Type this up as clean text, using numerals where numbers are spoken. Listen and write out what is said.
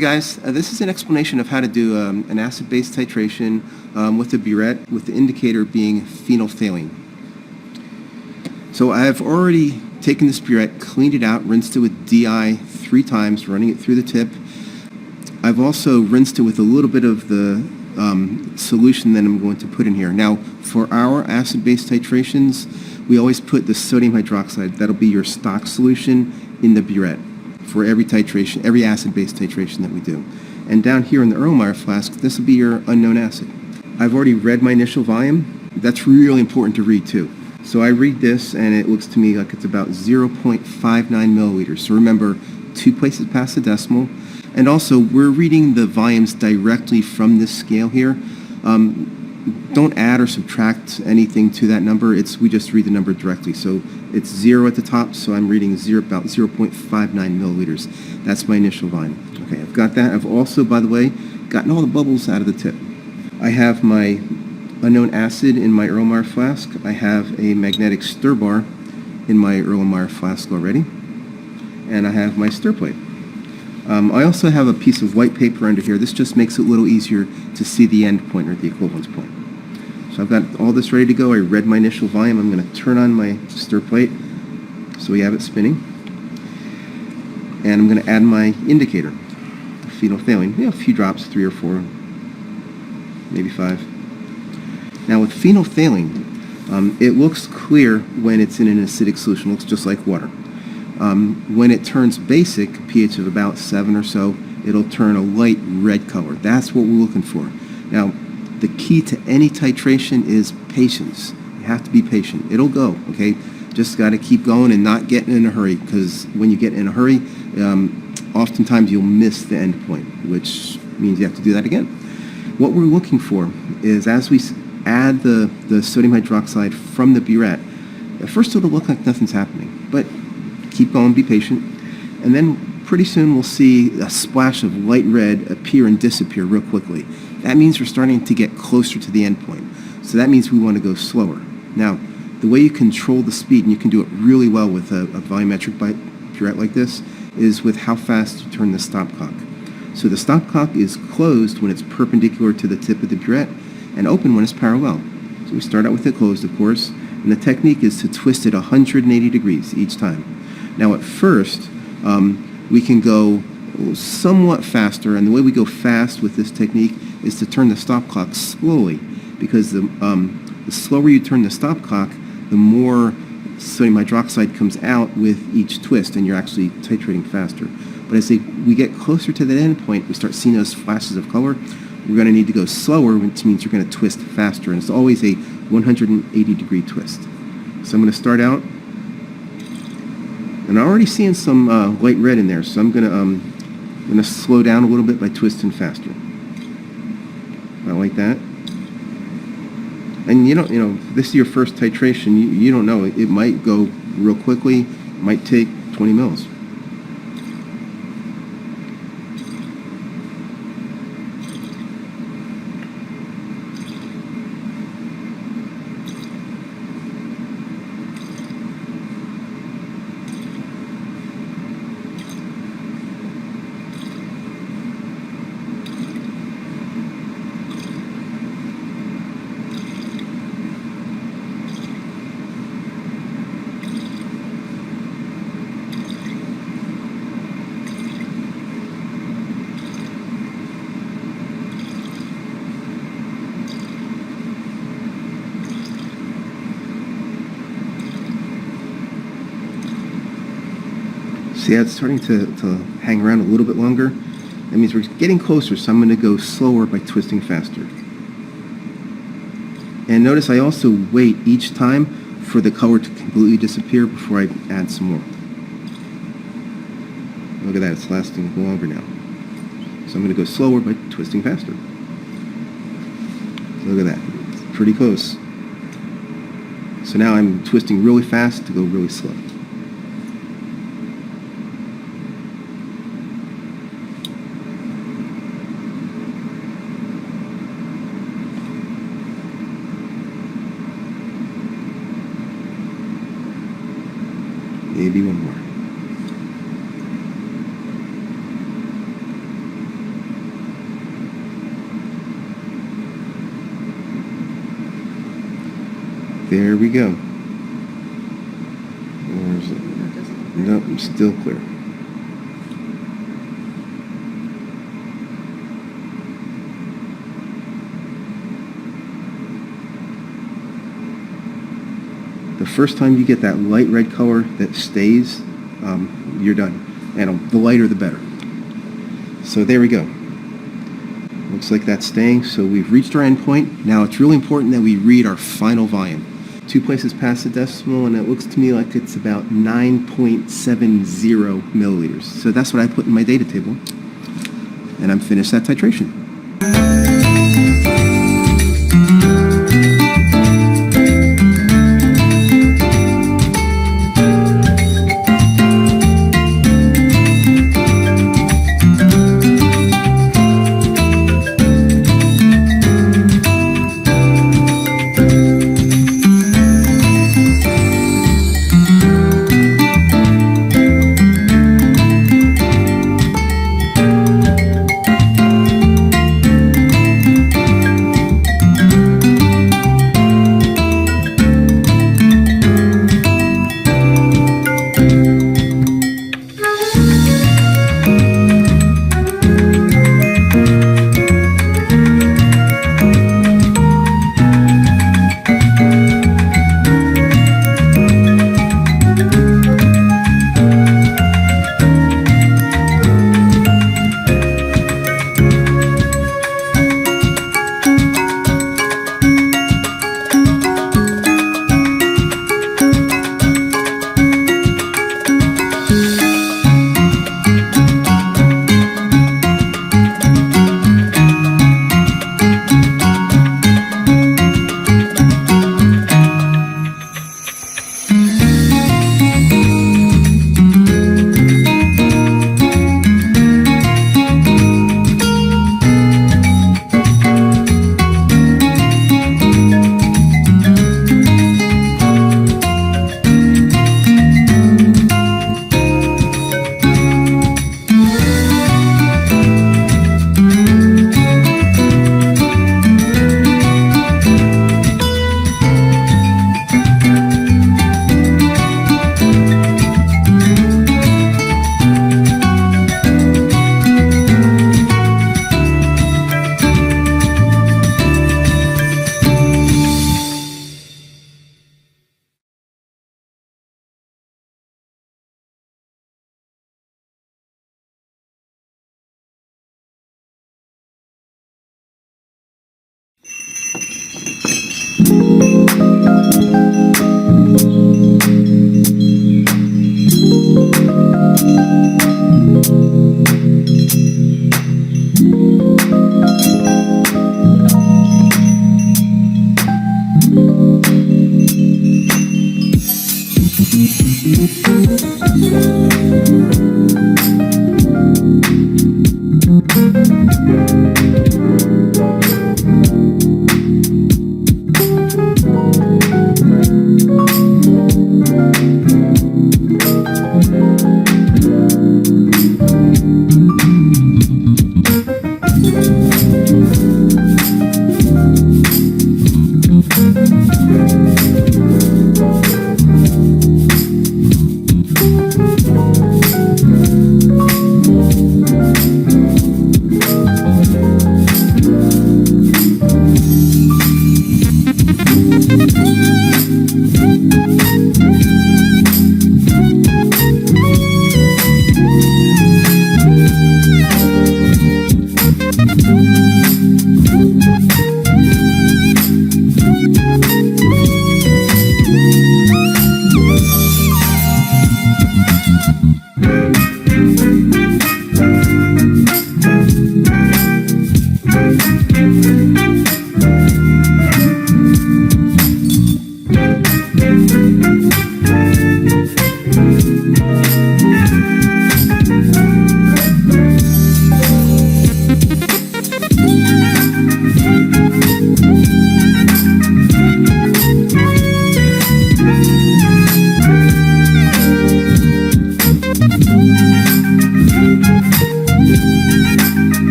Hey guys, this is an explanation of how to do an acid-base titration with a burette, with the indicator being phenolphthalein. So I've already taken this burette, cleaned it out, rinsed it with DI 3 times, running it through the tip. I've also rinsed it with a little bit of the solution that I'm going to put in here. Now, for our acid-base titrations, we always put the sodium hydroxide, that'll be your stock solution, in the burette for every titration, every acid-base titration that we do. And down here in the Erlenmeyer flask, this will be your unknown acid. I've already read my initial volume. That's really important to read too. So I read this and it looks to me like it's about 0.59 milliliters. So remember, 2 places past the decimal. And also, we're reading the volumes directly from this scale here. Don't add or subtract anything to that number. We just read the number directly. So it's 0 at the top, so I'm reading about 0.59 milliliters. That's my initial volume. Okay, I've got that. I've also, by the way, gotten all the bubbles out of the tip. I have my unknown acid in my Erlenmeyer flask. I have a magnetic stir bar in my Erlenmeyer flask already. And I have my stir plate. I also have a piece of white paper under here. This just makes it a little easier to see the end point or the equivalence point. So I've got all this ready to go. I read my initial volume. I'm going to turn on my stir plate so we have it spinning. And I'm going to add my indicator, phenolphthalein. A few drops, 3 or 4, maybe 5. Now with phenolphthalein, it looks clear when it's in an acidic solution. It looks just like water. When it turns basic, pH of about 7 or so, it'll turn a light red color. That's what we're looking for. Now, the key to any titration is patience. You have to be patient. It'll go, okay? Just got to keep going and not getting in a hurry, because when you get in a hurry, oftentimes you'll miss the end point, which means you have to do that again. What we're looking for is, as we add the sodium hydroxide from the burette, at first it'll look like nothing's happening, but keep going, be patient, and then pretty soon we'll see a splash of light red appear and disappear real quickly. That means we're starting to get closer to the end point. So that means we want to go slower. Now, the way you control the speed, and you can do it really well with a volumetric burette like this, is with how fast you turn the stopcock. So the stopcock is closed when it's perpendicular to the tip of the burette and open when it's parallel. So we start out with it closed, of course, and the technique is to twist it 180 degrees each time. Now at first, we can go somewhat faster, and the way we go fast with this technique is to turn the stopcock slowly, because the slower you turn the stopcock, the more sodium hydroxide comes out with each twist, and you're actually titrating faster. But as we get closer to that end point, we start seeing those flashes of color. We're going to need to go slower, which means you're going to twist faster, and it's always a 180 degree twist. So I'm going to start out. And I'm already seeing some light red in there, so I'm gonna slow down a little bit by twisting faster. About like that. And you know, this is your first titration. You don't know. It might go real quickly. It might take 20 mils. See how it's starting to hang around a little bit longer? That means we're getting closer, so I'm going to go slower by twisting faster. And notice I also wait each time for the color to completely disappear before I add some more. Look at that, it's lasting longer now. So I'm going to go slower by twisting faster. So look at that, it's pretty close. So now I'm twisting really fast to go really slow. Maybe one more. There we go. Where's it? Nope, I'm still clear. The first time you get that light red color that stays, you're done. And the lighter the better. So there we go. Looks like that's staying. So we've reached our end point. Now it's really important that we read our final volume. 2 places past the decimal, and it looks to me like it's about 9.70 milliliters. So that's what I put in my data table. And I'm finished that titration.